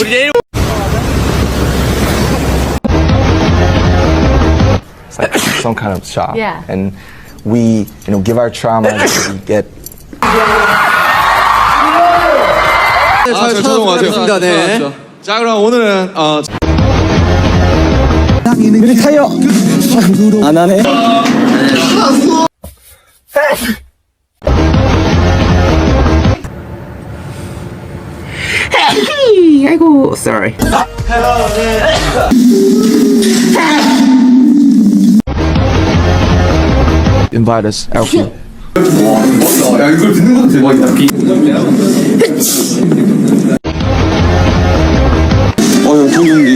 우리 내일. It's like some kind of shop. Yeah. And we, give our trauma, we get. 잘 찾아왔습니다. 네. 자, 그럼 오늘은 우리 타이어 안 하네. 아이고, sorry. Invite us out. 야, 이걸 듣는 것도 대박이다. 여기 공중기.